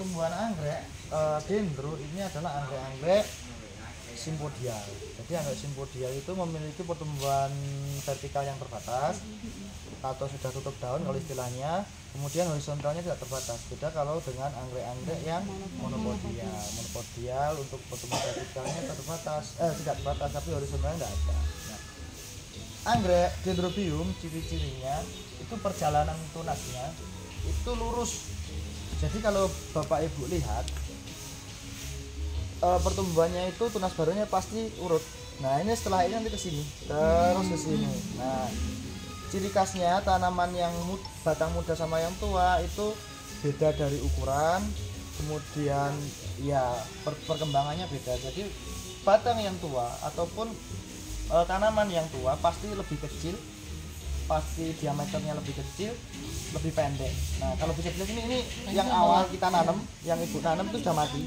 pertumbuhan anggrek dendro ini adalah anggrek-anggrek simpodial. Jadi anggrek simpodial itu memiliki pertumbuhan vertikal yang terbatas atau sudah tutup daun kalau istilahnya, kemudian horizontalnya tidak terbatas. Beda kalau dengan anggrek-anggrek yang monopodial. Monopodial untuk pertumbuhan vertikalnya terbatas, tidak terbatas tapi horizontalnya tidak ada. Nah, anggrek dendrobium ciri-cirinya itu perjalanan tunasnya itu lurus. Jadi kalau Bapak Ibu lihat pertumbuhannya itu tunas barunya pasti urut. Nah, ini setelah ini nanti ke sini, terus ke sini. Nah, ciri khasnya tanaman yang batang muda sama yang tua itu beda dari ukuran, kemudian ya perkembangannya beda. Jadi batang yang tua ataupun tanaman yang tua pasti lebih kecil, pasti diameternya lebih kecil, lebih pendek. Nah, kalau bisa dilihat ini yang awal kita nanam, yang ibu nanam itu sudah mati.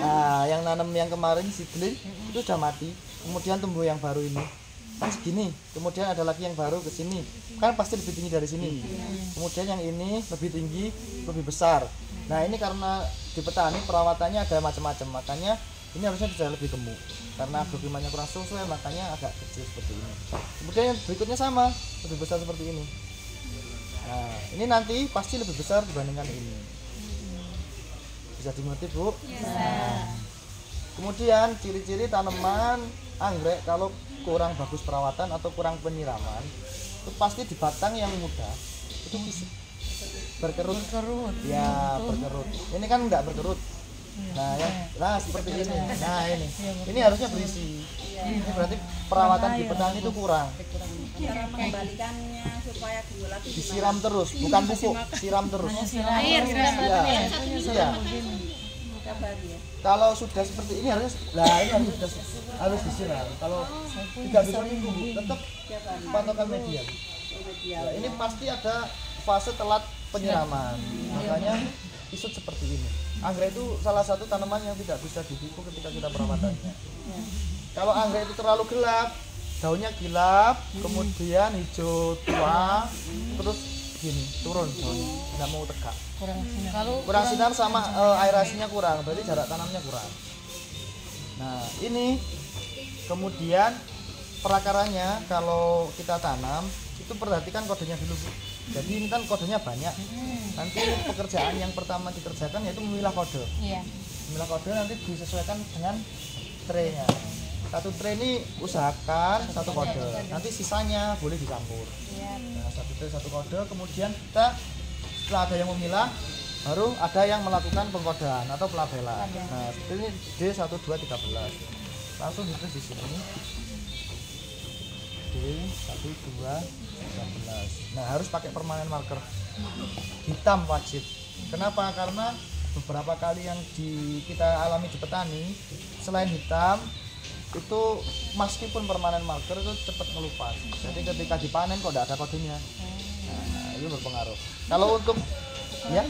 Nah, yang nanam yang kemarin seedling itu sudah mati, kemudian tumbuh yang baru ini kan segini, kemudian ada lagi yang baru ke sini, kan pasti lebih tinggi dari sini. Kemudian yang ini lebih tinggi, lebih besar. Nah, ini karena di petani perawatannya ada macam-macam, makanya ini harusnya bisa lebih gemuk. Karena agroklimatnya kurang sesuai, makanya agak kecil seperti ini. Kemudian yang berikutnya sama, lebih besar seperti ini. Nah, ini nanti pasti lebih besar dibandingkan ini. Bisa dimengerti, Bu? Nah, kemudian ciri-ciri tanaman anggrek kalau kurang bagus perawatan atau kurang penyiraman itu pasti di batang yang muda itu fisik berkerut ya, berkerut. Ini kan enggak berkerut. Nah, nah seperti ini. Nah, ini harusnya berisi. Ini berarti perawatan di petani itu kurang. Cara mengembalikannya supaya lagi disiram terus, bukan pupuk, siram terus. Air Iya. Kalau sudah seperti ini harus, ini harus disiram. Kalau tidak bisa tetap patokan median. Nah, ini pasti ada fase telat penyiraman. Makanya isut seperti ini. Anggrek itu salah satu tanaman yang tidak bisa ditipu ketika kita perawatannya. Kalau anggrek itu terlalu gelap, daunnya gelap, kemudian hijau tua, terus gini turun daunnya, nggak mau tegak. Kurang sinar sama aerasinya kurang, berarti jarak tanamnya kurang. Nah, ini kemudian perakarannya kalau kita tanam itu perhatikan kodenya dulu, Bu. Jadi ini kan kodenya banyak. Nanti pekerjaan yang pertama dikerjakan yaitu memilah kode. Memilah kode nanti disesuaikan dengan tray-nya. Satu tray ini usahakan satu kode. Nanti sisanya boleh dicampur. Nah, satu tray satu kode. Kemudian kita setelah ada yang memilah, baru ada yang melakukan pengkodean atau pelabelan. Nah, seperti ini D12 13. Langsung ditulis di sini. D12 13. Nah, harus pakai permanen marker. Hitam wajib. Kenapa? Karena beberapa kali yang kita alami di petani, selain hitam itu meskipun permanen marker itu cepat ngelupas. Jadi ketika dipanen kok tidak ada kodenya. Nah, itu berpengaruh. Kalau untuk ya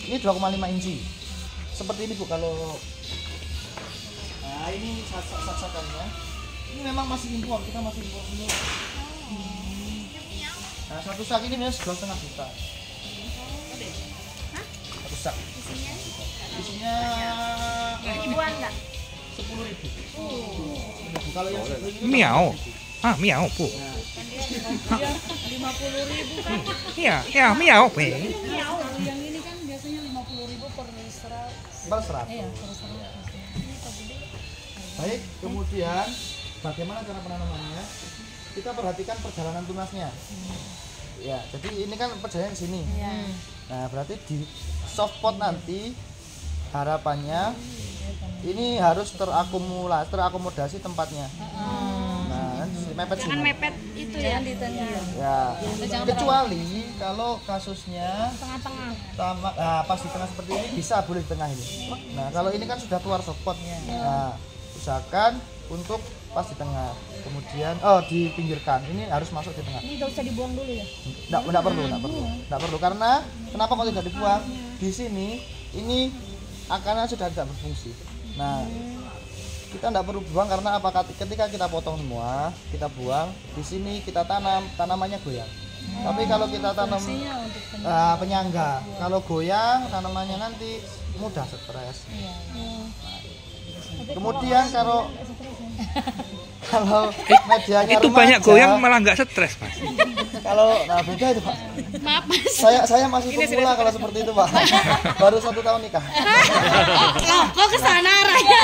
ini 2,5 inci. Seperti ini, Bu. Kalau nah, ini sak-sakannya. Ini memang masih impor, kita masih impor semua. Nah, satu sak ini minus 2,5 juta. Satu sak. Isinya ribuan enggak? 10.000. Kalau yang Miau. Miau, Bu. 50.000 kan? Iya, miau, Bu. Yang ini kan biasanya 50.000 per serat. per serat. Iya, per serat. Baik, kemudian bagaimana cara penanamannya? Kita perhatikan perjalanan tunasnya. Ya, jadi ini kan perjalanan ke sini. Nah, berarti di soft pot nanti harapannya ini harus terakomodasi tempatnya. Nah, mepet sini. Jangan mepet itu ya di tengah. Ya, kecuali kalau kasusnya Tengah-tengah. pas di tengah seperti ini bisa boleh di tengah ini. Nah, kalau ini kan sudah keluar soft pot. Nah, usahakan untuk pas di tengah, kemudian dipinggirkan. Ini harus masuk di tengah. Ini nggak usah dibuang dulu ya? Nggak perlu karena kenapa kok tidak dibuang? Di sini ini akarnya sudah tidak berfungsi. Nah, kita tidak perlu buang karena apa? Ketika kita potong semua, kita buang di sini, kita tanam, tanamannya goyang. Tapi kalau kita tanam Fungsinya untuk penyangga, kalau goyang tanamannya nanti mudah stres. Kemudian kalau medianya Itu remaja, banyak goyang malah nggak stres, Mas. kalau beda itu Pak. Maaf Mas. Saya masih pemula kalau seperti itu Pak. Baru 1 tahun nikah. Kok ke sana arahnya?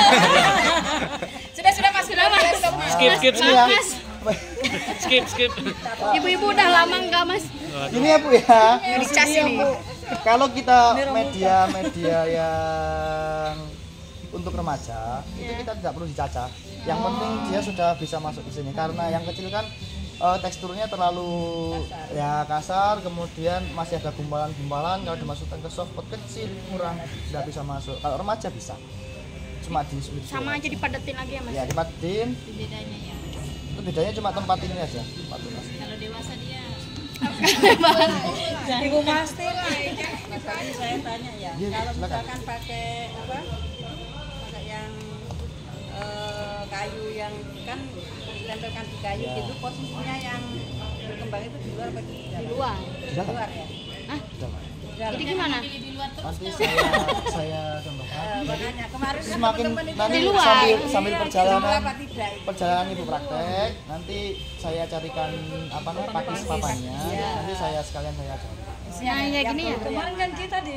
Sudah Mas, sudah Mas. Skip. Iya. Skip. Ibu-ibu udah lama enggak Mas? Ini ya Bu ya. Dicas ini. Kalau kita media yang untuk remaja itu kita tidak perlu dicacah. Yang penting dia sudah bisa masuk ke sini karena yang kecil kan teksturnya terlalu kasar, kemudian masih ada gumpalan-gumpalan. Kalau dimasukkan ke softpot kecil kurang tidak bisa masuk. Kalau remaja bisa. Cuma di switch. Sama aja dipadetin lagi ya Mas. Ya dipadetin. Bedanya ya. Itu bedanya cuma tempat ini aja, tempat tunas. Kalau dewasa dia Ibu pasti lah. Mas tadi saya tanya ya, Iya, kalau silakan. misalkan pakai apa? Pakai yang kayu yang kan ditempelkan di kayu Ya. gitu, posisinya yang berkembang itu di luar apa di dalam? Di luar. Di Di dalam. luar ya. Di dalam. Di dalam. Jadi gimana? Nanti saya contohkan. Makanya kemarin kan Semakin teman-teman itu nanti Di luar. sambil betul perjalanan apa tidak? perjalanan ibu praktek nanti saya carikan apa namanya pakis papannya nanti saya sekalian saya ajarin. Nah, ya gini ya. Kemarin kan kita di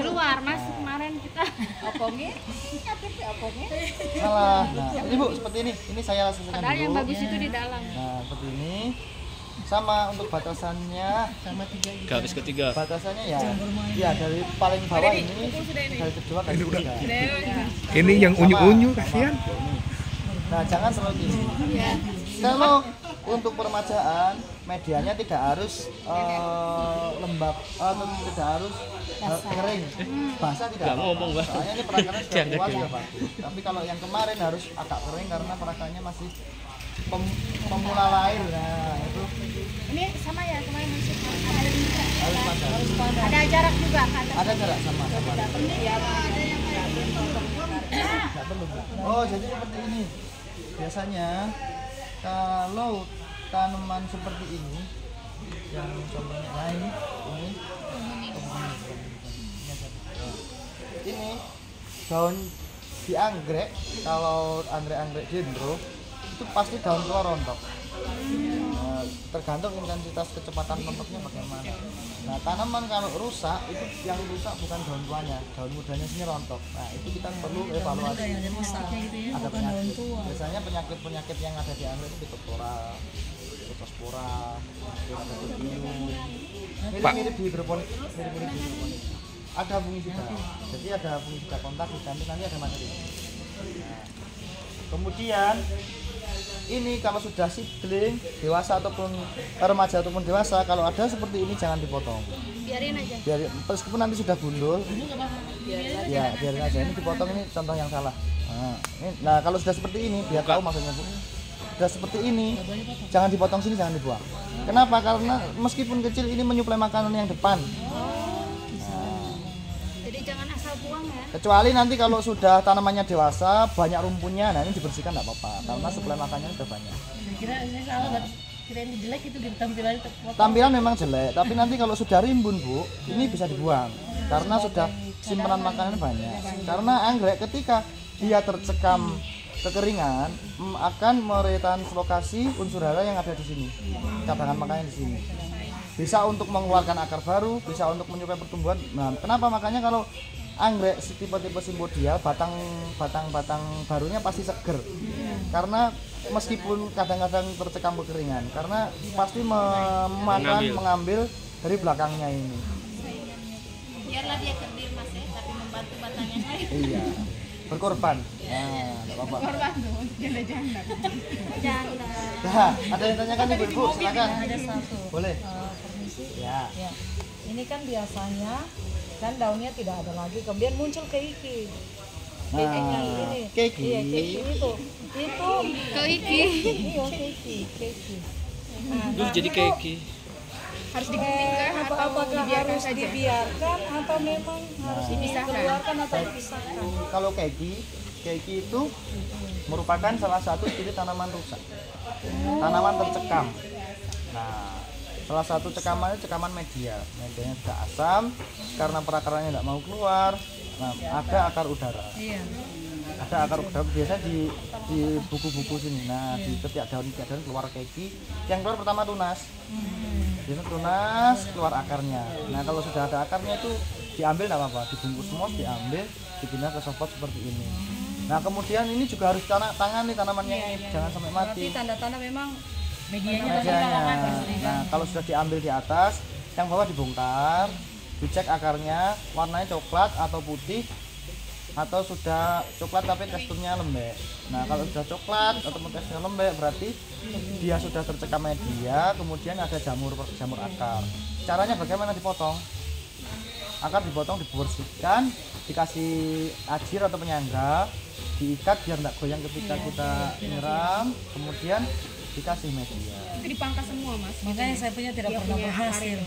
luar Mas, kemarin kita. opongnya, opongnya. Salah. Nah ini Bu seperti ini saya selesaikan Padahal yang dulu. bagus itu di dalam. Nah seperti ini sama untuk batasannya Garis ketiga. batasannya ya dari paling bawah ini dari kedua ke ketiga. Ini yang unyu-unyu kasihan. Nah jangan terlalu tinggi. Kalau untuk peremajaan medianya tidak harus lembab atau tidak harus kering, basah tidak. Nggak ngomong, Bang. Soalnya ini perakannya sudah Jangan kuat gitu. sudah bagus. Tapi kalau yang kemarin harus agak kering karena perakannya masih pemula lahir. Nah itu Ini sama ya kemarin masih harus padat. ada jarak juga kan. Ada jarak sama. Tidak perlu. Oh jadi seperti ini. Biasanya kalau tanaman seperti ini yang contohnya ini daun di anggrek, kalau anggrek dendro itu pasti daun tua rontok. Nah, tergantung intensitas kecepatan rontoknya bagaimana. Nah tanaman kalau rusak itu yang rusak bukan daun tuanya, daun mudanya sini rontok. Nah itu kita perlu evaluasi. Ada penyakit. Biasanya penyakit yang ada di anggrek itu Phytophthora, Phytospora, ada Tubium. Mirip-mirip di hidroponik, Ada fungisida. Jadi ada fungisida kontak, nanti ada materi. Nah, kemudian ini kalau sudah seedling, dewasa ataupun remaja ataupun dewasa, kalau ada seperti ini jangan dipotong. Biarin aja. Meskipun nanti sudah gundul, ya biarin aja. Ini dipotong, ini contoh yang salah. Nah kalau sudah seperti ini, biar tahu maksudnya Bu. Sudah seperti ini, jangan dipotong sini, jangan dibuang. Kenapa? Karena meskipun kecil ini menyuplai makanan yang depan. Jadi jangan asal buang ya. Kecuali nanti kalau sudah tanamannya dewasa, banyak rumpunnya, nah ini dibersihkan tidak apa-apa. Karena suplai makanannya sudah banyak. Kira saya salah kira ini jelek itu di tampilan itu. Tampilan memang jelek, tapi nanti kalau sudah rimbun Bu, ini bisa dibuang. Karena sudah simpanan makanan banyak. Karena anggrek ketika dia tercekam kekeringan akan meretransflokasi unsur hara yang ada di sini, cadangan makanan di sini. Bisa untuk mengeluarkan akar baru, bisa untuk menyuplai pertumbuhan. Nah, kenapa makanya kalau anggrek tipe-tipe simpodia batang barunya pasti seger. Karena meskipun kadang-kadang tercekam kekeringan, karena pasti mengambil dari belakangnya ini. Biarlah dia kerdil Mas ya, tapi membantu batangnya. Iya. Berkorban. Nah, enggak apa-apa. Korban tuh, janda-janda. Janda. Nah, ada yang tanyakan Ibu, silakan. Ada satu. Boleh. Permisi. Ya. Ya. Ini kan biasanya kan daunnya tidak ada lagi, kemudian muncul keiki. Keikinya ini. Keiki. Iya, keiki itu. Itu Keiki. iya keiki. Nah, Duh jadi keki. Harus digunting apakah dibiarkan harus saja? dibiarkan atau memang harus dikeluarkan atau dipisahkan? Kalau keiki itu merupakan salah satu ciri tanaman rusak. Tanaman tercekam. Nah, Salah satu cekamannya cekaman media. Medianya tidak asam karena perakarannya tidak mau keluar. Nah, ada akar udara. Iya. Ada akar udara biasanya di buku-buku sini. Nah, di ketiak daun keluar keki. Yang keluar pertama tunas. Biasanya tunas keluar akarnya. Nah, kalau sudah ada akarnya itu diambil tidak apa-apa, dibungkus semua, diambil, dipindah ke softpot seperti ini. Nah, kemudian ini juga harus tangani tanamannya ini, jangan sampai mati. Berarti tanda-tanda memang Medianya. Nah, kalau sudah diambil di atas, yang bawah dibongkar, dicek akarnya, warnanya coklat atau putih, atau sudah coklat tapi teksturnya lembek. Nah, kalau sudah coklat atau teksturnya lembek berarti dia sudah tercekam media, kemudian ada jamur akar. Caranya bagaimana dipotong? Akar dipotong, dibersihkan, dikasih ajir atau penyangga, diikat biar tidak goyang ketika kita nyiram, kemudian dikasih media. itu dipangkas semua, Mas. Makanya saya punya tidak pernah berhasil.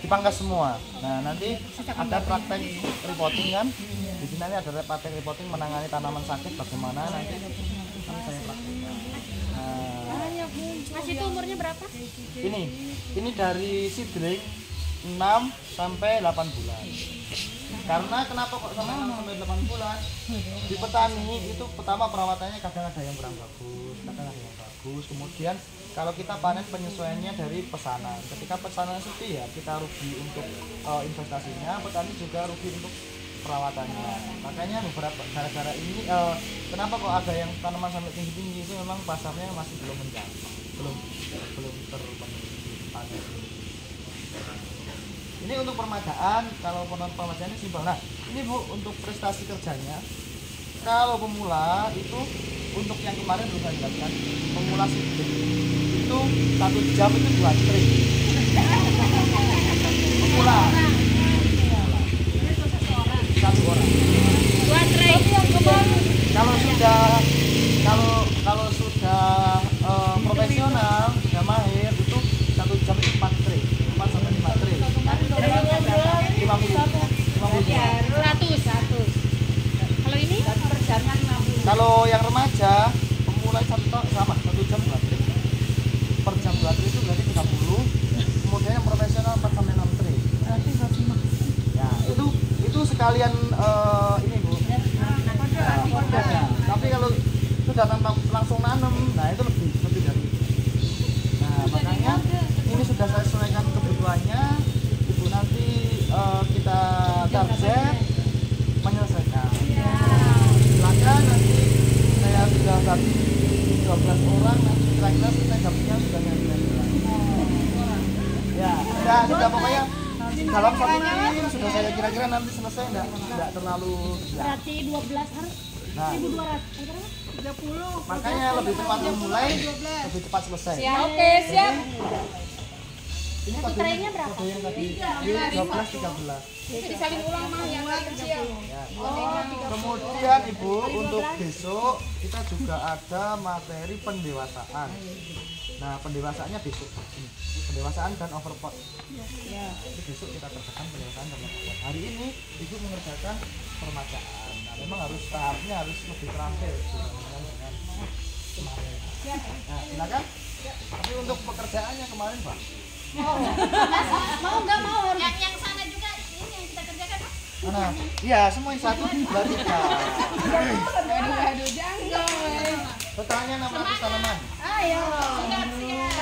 Dipangkas semua. Nah, nanti ada praktek reporting kan? Di sini nanti ada praktek reporting menangani tanaman sakit bagaimana nanti kan saya praktekkan. Nah, Mas itu umurnya berapa? ini dari seedling 6 sampai 8 bulan. Karena kenapa kok sampai 6 sampai 8 bulan? Di petani itu pertama perawatannya kadang ada yang kurang bagus, kadang ada yang bagus. Kemudian kalau kita panen penyesuaiannya dari pesanan. Ketika pesanan sepi ya kita rugi untuk investasinya, petani juga rugi untuk perawatannya. Makanya beberapa gara-gara ini kenapa kok ada yang tanaman sampai tinggi-tinggi itu memang pasarnya masih belum menjangkau, belum terpanen. Ini untuk permadaan, kalau permadaan ini simpel. Nah, ini Bu untuk prestasi kerjanya. Kalau pemula itu untuk yang kemarin belum saya jelaskan, pemula seedling itu 1 jam itu 2 trik. Pemula. 1 orang. 2 tray. Kalau sudah profesional, sudah mahir itu 1 jam itu 4 trik, 4 sampai 5 trik. 100. Kalau ini? Kalau yang remaja, pemula sama 1 jam 2 trik. Per jam 2 trik itu berarti 30. Kemudian yang profesional 4 sampai 6 trik. Berarti 105. Ya, itu sekalian ini Bu. Nah, tapi kalau sudah tanpa langsung nanam, nah itu lebih dari itu. Nah, makanya ini sudah saya sesuaikan kebutuhannya. Ibu nanti kita target menyelesaikan. Silakan nanti saya sudah tadi 12 orang, nanti kira-kira kita dapatnya sudah nyari-nyari. Ya, sudah pokoknya dalam 1 tim sudah saya kira-kira nanti selesai enggak terlalu Berarti 12 harus nah, 1.200. makanya lebih cepat memulai, lebih cepat selesai. Oke, siap. Ini Satu traynya berapa? kode yang tadi 12 13. Itu disalin ulang mah yang kecil. Ya. Kemudian Ibu untuk besok kita juga ada materi pendewasaan. Nah, pendewasaannya besok ini. Pendewasaan dan overpot. Ya. Itu besok kita kerjakan pendewasaan dan overpot. Hari ini Ibu mengerjakan permajaan. Nah, memang harus tahapnya harus lebih terakhir dibandingkan dengan kemarin. Nah, silakan. Tapi untuk pekerjaannya kemarin, Pak. Mau nggak mau harus. Yang sana juga ini yang kita kerjakan. Mana? Iya, semua yang 1, 2, 3. Aduh, jangan. Pertanyaan 600 tanaman. Ayo.